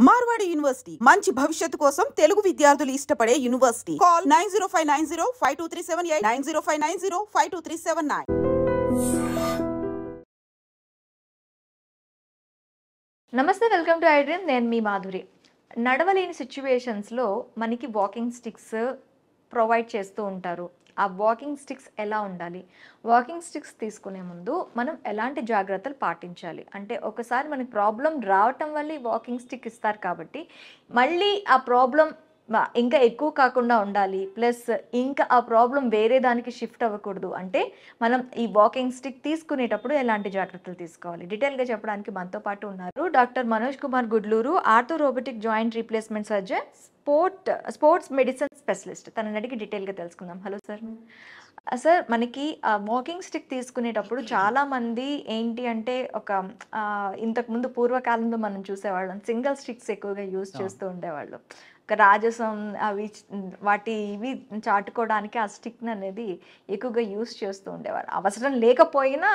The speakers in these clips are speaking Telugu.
మార్వాడి యూనివర్సిటీ మంచి భవిష్యత్తు కోసం తెలుగు విద్యార్థులు ఇష్టపడే యూనివర్సిటీ. కాల్ 9059052378 9059052379. నమస్తే, వెల్కమ్ టు ఐడ్రీమ్. నేను మీ మాధురి. నడవలేని సిచ్యువేషన్స్లో మనకి వాకింగ్ స్టిక్స్ ప్రొవైడ్ చేస్తూ ఉంటారు. ఆ వాకింగ్ స్టిక్స్ ఎలా ఉండాలి, వాకింగ్ స్టిక్స్ తీసుకునే ముందు మనం ఎలాంటి జాగ్రత్తలు పాటించాలి అంటే, ఒకసారి మనకి ప్రాబ్లం రావటం వల్ల ఈ వాకింగ్ స్టిక్ ఇస్తారు కాబట్టి మళ్ళీ ఆ ప్రాబ్లం ఇంకా ఎక్కువ కాకుండా ఉండాలి, ప్లస్ ఇంకా ఆ ప్రాబ్లం వేరే దానికి షిఫ్ట్ అవ్వకూడదు అంటే మనం ఈ వాకింగ్ స్టిక్ తీసుకునేటప్పుడు ఎలాంటి జాగ్రత్తలు తీసుకోవాలి, డీటెయిల్గా చెప్పడానికి మనతో పాటు ఉన్నారు doctor Manoj Kumar Gudluru, ortho robotic joint replacement surgeon, sports medicine specialist. తనని అడిగి డీటెయిల్గా తెలుసుకుందాం. Hello sir. సార్, మనకి వాకింగ్ స్టిక్ తీసుకునేటప్పుడు చాలామంది ఏంటి అంటే ఇంతకుముందు పూర్వకాలంలో మనం చూసేవాళ్ళం సింగిల్ స్టిక్స్ ఎక్కువగా యూజ్ చేస్తూ ఉండేవాళ్ళు. ఒక రాజసం అవి ఇవి చాటుకోవడానికి ఆ స్టిక్ అనేది ఎక్కువగా యూజ్ చేస్తూ ఉండేవారు. అవసరం లేకపోయినా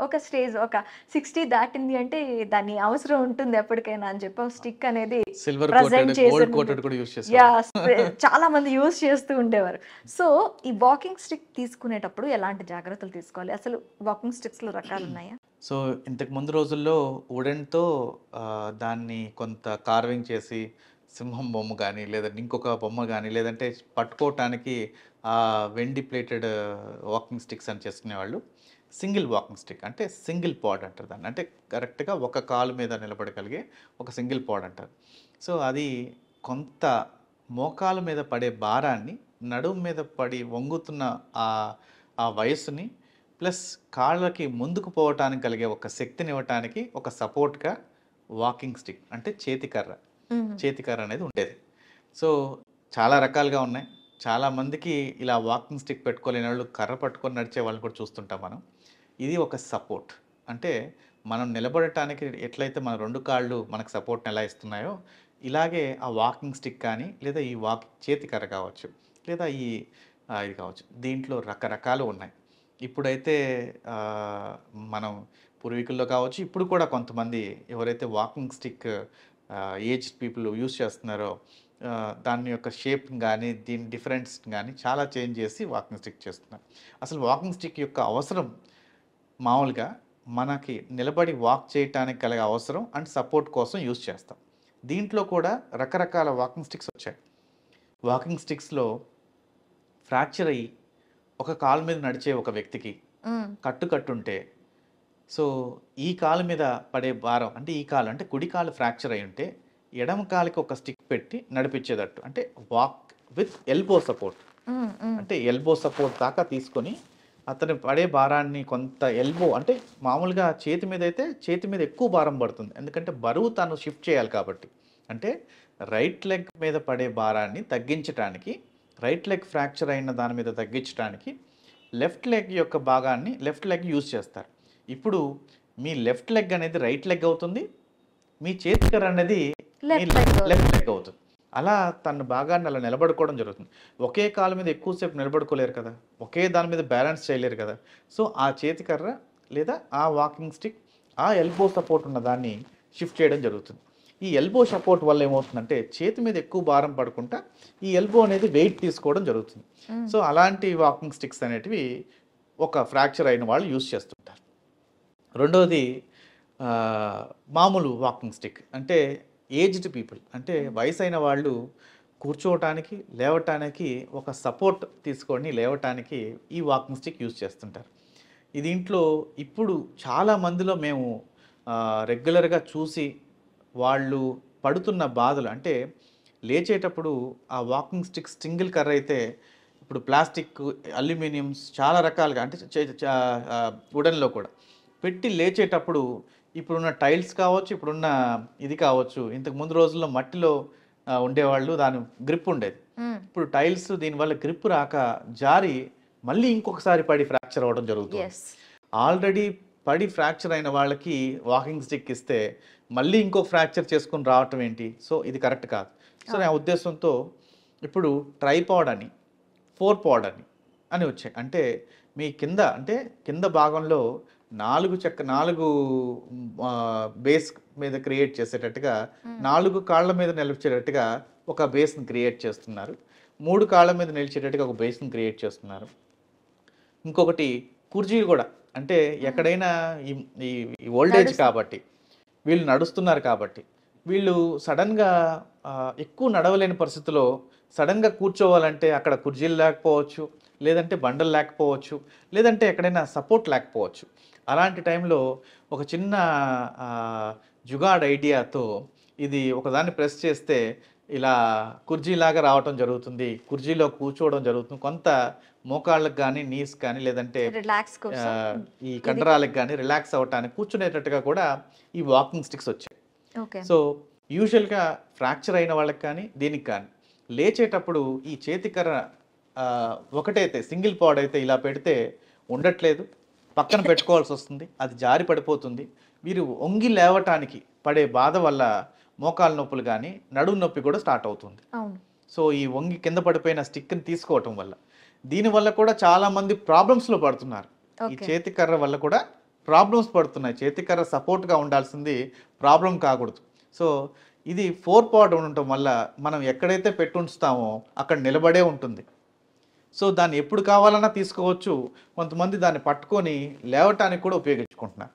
ఒక స్టేజ్, ఒక 60 దాటింది అంటే దాని అవసరం ఉంటుంది ఎప్పటికైనా అని చెప్పి స్టిక్ అనేది ప్రజెంట్ చేసి చాలా మంది యూజ్ చేస్తూ ఉండేవారు. సో ఈ వాకింగ్ స్టిక్ తీసుకునేటప్పుడు ఎలాంటి జాగ్రత్తలు తీసుకోవాలి, అసలు వాకింగ్ స్టిక్స్ లో రకాలు ఉన్నాయా? సో ఇంతకు ముందు రోజుల్లో వుడెన్తో దాన్ని కొంత కార్వింగ్ చేసి సింహం బొమ్మ కానీ లేదంటే ఇంకొక బొమ్మ కానీ లేదంటే పట్టుకోవటానికి వెండి ప్లేటెడ్ వాకింగ్ స్టిక్స్ అని చేసుకునేవాళ్ళు. సింగిల్ వాకింగ్ స్టిక్ అంటే సింగిల్ పాడ్ అంటారు దాన్ని, అంటే కరెక్ట్గా ఒక కాలు మీద నిలబడగలిగే ఒక సింగిల్ పాడ్ అంటారు. సో అది కొంత మోకాలు మీద పడే భారాన్ని, నడుము మీద పడి వంగుతున్న ఆ వయస్సుని ప్లస్ కాళ్ళకి ముందుకు పోవటానికి కలిగే ఒక శక్తిని ఇవ్వటానికి ఒక సపోర్ట్గా వాకింగ్ స్టిక్ అంటే చేతికర్ర అనేది ఉండేది. సో చాలా రకాలుగా ఉన్నాయి. చాలామందికి ఇలా వాకింగ్ స్టిక్ పెట్టుకోలేని వాళ్ళు కర్ర పట్టుకొని నడిచే వాళ్ళని కూడా చూస్తుంటాం మనం. ఇది ఒక సపోర్ట్, అంటే మనం నిలబడటానికి ఎట్లయితే మన రెండు కాళ్ళు మనకు సపోర్ట్ని ఎలా ఇస్తున్నాయో ఇలాగే ఆ వాకింగ్ స్టిక్ కానీ లేదా ఈ చేతికర్ర కావచ్చు లేదా ఇది కావచ్చు. దీంట్లో రకరకాలు ఉన్నాయి. ఇప్పుడైతే మనం పూర్వీకుల్లో కావచ్చు, ఇప్పుడు కూడా కొంతమంది ఎవరైతే walking stick aged people use చేస్తున్నారో దాని యొక్క షేప్ కానీ దీని డిఫరెన్స్ కానీ చాలా చేంజ్ చేసి వాకింగ్ స్టిక్ చేస్తున్నారు. అసలు వాకింగ్ స్టిక్ యొక్క అవసరం మామూలుగా మనకి నిలబడి వాక్ చేయటానికి కలిగే అవసరం అండ్ సపోర్ట్ కోసం యూస్ చేస్తాం. దీంట్లో కూడా రకరకాల వాకింగ్ స్టిక్స్ వచ్చాయి. వాకింగ్ స్టిక్స్లో ఫ్రాక్చర్ అయ్యి ఒక కాలు మీద నడిచే ఒక వ్యక్తికి కట్టుంటే, సో ఈ కాలు మీద పడే భారం అంటే ఈ కాలు అంటే కుడి కాలు ఫ్రాక్చర్ అయి ఉంటే ఎడమ కాలుకి ఒక స్టిక్ పెట్టి నడిపించేటట్టు, అంటే వాక్ విత్ ఎల్బో సపోర్ట్, అంటే ఎల్బో సపోర్ట్ దాకా తీసుకొని అతని పడే భారాన్ని కొంత ఎల్బో, అంటే మామూలుగా చేతి మీద అయితే చేతి మీద ఎక్కువ భారం పడుతుంది, ఎందుకంటే బరువు తను షిఫ్ట్ చేయాలి కాబట్టి. అంటే రైట్ లెగ్ మీద పడే భారాన్ని తగ్గించడానికి, రైట్ లెగ్ ఫ్రాక్చర్ అయిన దాని మీద తగ్గించడానికి లెఫ్ట్ లెగ్ యొక్క భాగాన్ని లెఫ్ట్ లెగ్ యూజ్ చేస్తారు. ఇప్పుడు మీ లెఫ్ట్ లెగ్ అనేది రైట్ లెగ్ అవుతుంది, మీ చేతికర్ర అనేది లెఫ్ట్ లెగ్ అవుతుంది. అలా తన భాగాన్ని అలా నిలబడుకోవడం జరుగుతుంది. ఒకే కాలు మీద ఎక్కువసేపు నిలబడుకోలేరు కదా, ఒకే దాని మీద బ్యాలెన్స్ చేయలేరు కదా. సో ఆ చేతికర్ర లేదా ఆ వాకింగ్ స్టిక్ ఆ ఎల్బో సపోర్ట్ ఉన్న దాన్ని షిఫ్ట్ చేయడం jరుగుతుంది. ఈ ఎల్బో సపోర్ట్ వల్ల ఏమవుతుందంటే చేతి మీద ఎక్కువ భారం పడకుండా ఈ ఎల్బో అనేది వెయిట్ తీసుకోవడం జరుగుతుంది. సో అలాంటి వాకింగ్ స్టిక్స్ అనేటివి ఒక ఫ్రాక్చర్ అయిన వాళ్ళు యూజ్ చేస్తుంటారు. రెండవది మామూలు వాకింగ్ స్టిక్, అంటే ఏజ్డ్ పీపుల్, అంటే వయసు అయిన వాళ్ళు కూర్చోవటానికి లేవటానికి ఒక సపోర్ట్ తీసుకొని లేవటానికి ఈ వాకింగ్ స్టిక్ యూజ్ చేస్తుంటారు. దీంట్లో ఇప్పుడు చాలా మందిలో మేము రెగ్యులర్గా చూసి వాళ్ళు పడుతున్న బాధలు, అంటే లేచేటప్పుడు ఆ వాకింగ్ స్టిక్ సింగిల్ కర్ర అయితే ఇప్పుడు ప్లాస్టిక్, అల్యూమినియంస్ చాలా రకాలుగా, అంటే వుడెన్లో కూడా పెట్టి లేచేటప్పుడు ఇప్పుడున్న టైల్స్ కావచ్చు, ఇప్పుడున్న ఇది కావచ్చు, ఇంతకు ముందు రోజుల్లో మట్టిలో ఉండేవాళ్ళు దాని గ్రిప్ ఉండేది. ఇప్పుడు టైల్స్ దీనివల్ల గ్రిప్ రాక జారి మళ్ళీ ఇంకొకసారి పడి ఫ్రాక్చర్ అవ్వడం జరుగుతుంది. ఆల్రెడీ పడి ఫ్రాక్చర్ అయిన వాళ్ళకి వాకింగ్ స్టిక్ ఇస్తే మళ్ళీ ఇంకో ఫ్రాక్చర్ చేసుకుని రావటం ఏంటి? సో ఇది కరెక్ట్ కాదు. సో నా ఉద్దేశంతో ఇప్పుడు ట్రైపాడ్ అని, 4 పాడ్ అని వచ్చాయి. అంటే మీ కింద, అంటే కింద భాగంలో నాలుగు బేస్ మీద క్రియేట్ చేసేటట్టుగా 4 కాళ్ళ మీద నిలిచేటట్టుగా ఒక బేస్ని క్రియేట్ చేస్తున్నారు. 3 కాళ్ళ మీద నిలిచేటట్టుగా ఒక బేస్ని క్రియేట్ చేస్తున్నారు. ఇంకొకటి కుర్చీలు కూడా, అంటే ఎక్కడైనా ఈ ఈ ఓల్డేజ్ కాబట్టి వీళ్ళు నడుస్తున్నారు కాబట్టి వీళ్ళు సడన్గా ఎక్కువ నడవలేని పరిస్థితిలో సడన్గా కూర్చోవాలంటే అక్కడ కుర్చీలు లేకపోవచ్చు, లేదంటే బండలు లేకపోవచ్చు, లేదంటే ఎక్కడైనా సపోర్ట్ లేకపోవచ్చు. అలాంటి టైంలో ఒక చిన్న జుగాడ్ ఐడియాతో ఇది ఒకదాన్ని ప్రెస్ చేస్తే ఇలా కుర్చీలాగా రావటం జరుగుతుంది, కుర్చీలో కూర్చోవడం జరుగుతుంది. కొంత మోకాళ్ళకి కానీ, నీస్ కానీ, లేదంటే రిలాక్స్ కోసం ఈ కండరాలకు కానీ రిలాక్స్ అవ్వటానికి కూర్చునేటట్టుగా కూడా ఈ వాకింగ్ స్టిక్స్ వచ్చాయి. ఓకే. సో యూజువల్గా ఫ్రాక్చర్ అయిన వాళ్ళకి కానీ, దీనికి కానీ లేచేటప్పుడు ఈ చేతికర్ర ఒకటైతే సింగిల్ పాడ్ అయితే ఇలా పెడితే ఉండట్లేదు, పక్కన పెట్టుకోవాల్సి వస్తుంది, అది జారి పడిపోతుంది. మీరు వంగి లేవటానికి పడే బాధ వల్ల మోకాలు నొప్పులు కానీ, నడుము నొప్పి కూడా స్టార్ట్ అవుతుంది. అవును. సో ఈ వంగి కింద పడిపోయిన స్టిక్ని తీసుకోవటం వల్ల, దీనివల్ల కూడా చాలామంది ప్రాబ్లమ్స్లో పడుతున్నారు. ఈ చేతికర్ర వల్ల కూడా ప్రాబ్లమ్స్ పడుతున్నాయి. చేతికర్ర సపోర్ట్గా ఉండాల్సింది ప్రాబ్లం కాకూడదు. సో ఇది 4 పాడ్ ఉండటం వల్ల మనం ఎక్కడైతే పెట్టుంచుతామో అక్కడ నిలబడే ఉంటుంది. సో దాన్ని ఎప్పుడు కావాలన్నా తీసుకోవచ్చు. కొంతమంది దాన్ని పట్టుకొని లేవటానికి కూడా ఉపయోగించుకుంటున్నారు.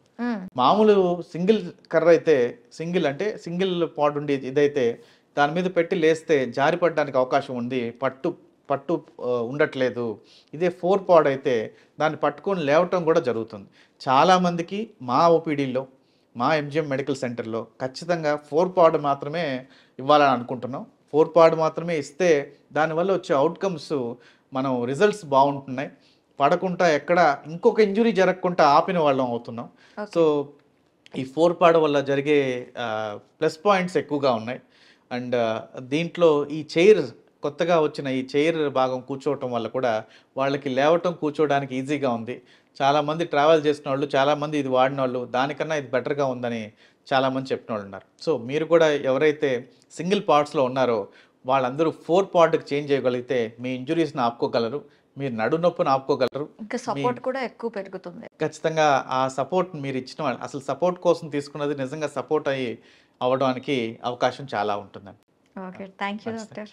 మామూలు సింగిల్ కర్ర అయితే, సింగిల్ పాడ్ ఉండి ఇదైతే దాని మీద పెట్టి లేస్తే జారిపడడానికి అవకాశం ఉంది, పట్టు ఉండట్లేదు. ఇదే 4 పాడ్ అయితే దాన్ని పట్టుకొని లేవటం కూడా జరుగుతుంది. చాలామందికి మా ఓపీడీలో, మా ఎంజిఎం మెడికల్ సెంటర్లో ఖచ్చితంగా 4 పాడ్ మాత్రమే ఇవ్వాలని అనుకుంటున్నాం. 4 పాడ్ మాత్రమే ఇస్తే దానివల్ల వచ్చే అవుట్కమ్స్, మనం రిజల్ట్స్ బాగుంటున్నాయి. పడకుండా ఎక్కడ ఇంకొక ఇంజురీ జరగకుండా ఆపిన వాళ్ళం అవుతున్నాం. సో ఈ 4 పాడ్ వల్ల జరిగే ప్లస్ పాయింట్స్ ఎక్కువగా ఉన్నాయి. అండ్ దీంట్లో ఈ చైర్, కొత్తగా వచ్చిన ఈ చైర్ భాగం కూర్చోవటం వల్ల కూడా వాళ్ళకి లేవటం కూర్చోవడానికి ఈజీగా ఉంది. చాలామంది ట్రావెల్ చేసిన వాళ్ళు, చాలామంది ఇది వాడిన వాళ్ళు దానికన్నా ఇది బెటర్గా ఉందని చాలామంది చెప్పిన వాళ్ళు ఉన్నారు. సో మీరు కూడా ఎవరైతే సింగిల్ పార్ట్స్లో ఉన్నారో వాళ్ళందరూ 4 పార్ట్కి చేంజ్ చేయగలిగితే మీ ఇంజురీస్ని ఆపుకోగలరు, మీరు నడు నొప్పిని ఆపుకోగలరు. ఇంకా సపోర్ట్ కూడా ఎక్కువ పెరుగుతుంది. ఖచ్చితంగా ఆ సపోర్ట్ మీరు ఇచ్చిన వాళ్ళు, అసలు సపోర్ట్ కోసం తీసుకున్నది నిజంగా సపోర్ట్ అవ్వడానికి అవకాశం చాలా ఉంటుందండి. Okay, thank you doctor.